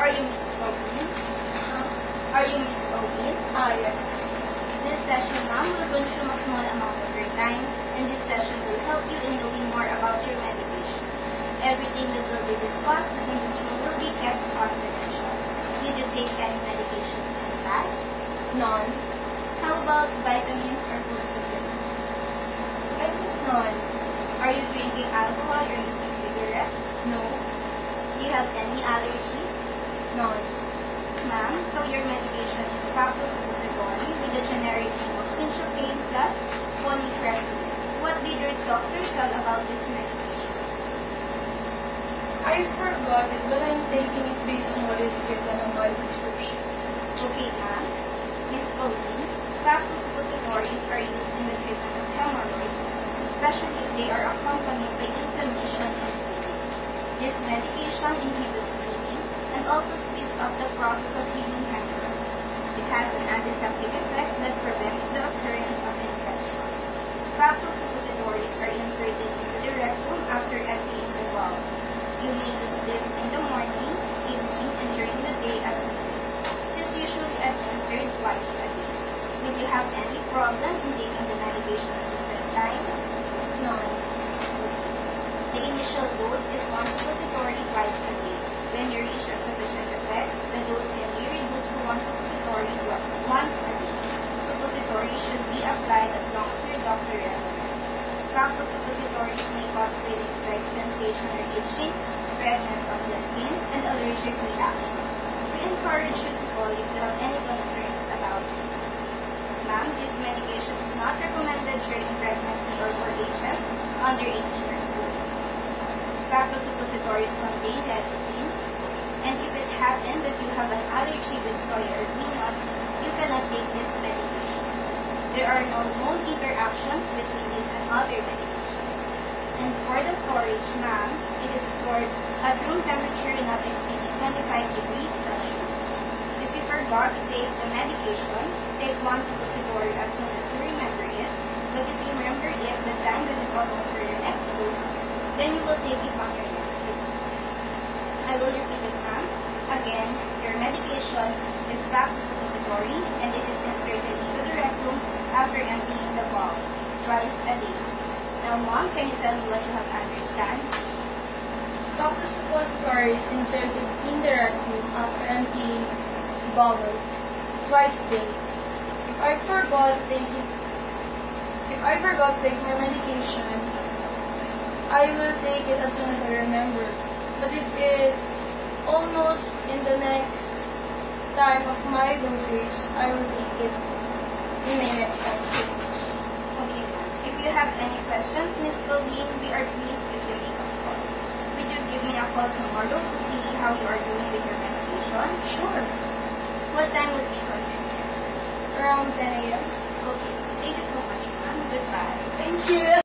Are you Miss Pauline? Are you Miss Pauline? Yes. This session, ma'am, will consume a small amount of your time, and this session will help you in knowing more about your medication. Everything that will be discussed within this room will be kept confidential. Did you take any medications in the past? None. How about vitamins or food supplements? I think none. Are you drinking alcohol or using cigarettes? No. Do you have any allergies? None. Ma'am, so your medication is Facto Suppository with the generic name of Sinchopain plus Polycresol. What did your doctor tell about this medication? I forgot it, but I'm taking it based on what is written on my prescription. Okay, ma'am. Miss Pauline, Facto Suppositories are used in the treatment of hemorrhoids, especially if they are accompanied by inflammation and bleeding. This medication inhibits bleeding and also speeds up the process of healing hemorrhoids. It has an antiseptic effect that prevents the occurrence of infection. Facto Suppositories are inserted into the rectum after emptying the bowel. You may use this in the morning, evening, and during the day as needed. It is usually administered twice a day. Did you have any problem in taking the medication at the same time? None. The initial dose is one suppository twice a day. When you reach a sufficient effect, the dose can be reduced to one suppository once a day. Suppository should be applied as long as your doctor recommends. Facto suppositories may cause feelings like sensation or itching, redness of the skin, and allergic reactions. We encourage you to call if you have any concerns about this. Ma'am, this medication is not recommended during pregnancy or for ages under 18 years old. Facto suppositories contain lecithin, and if it happened that you have an allergy with soy or peanuts, you cannot take this medication. There are no known interactions between these and other medications. And for the storage, ma'am, it is stored at room temperature not exceeding 25 degrees Celsius. If you forgot to take the medication, take one suppository as soon as you remember it. But if you remember it the time that is almost for your next dose, then you will take it on your next dose. I will repeat it, ma'am. Again, your medication is Facto suppository, and it is inserted into the rectum after emptying the bowel twice a day. Now, mom, can you tell me what you have understand? Facto suppository is inserted in the rectum after emptying the bowel twice a day. If I forgot to take my medication, I will take it as soon as I remember. But if it's almost in the next time of my dosage, I will take it in my next time of dosage. Okay, ma'am. If you have any questions, Miss Pauline, we are pleased if you make a call. Would you give me a call tomorrow to see how you are doing with your medication? Sure. What time would be convenient? Around 10 a.m. Okay. Thank you so much, ma'am. Goodbye. Thank you.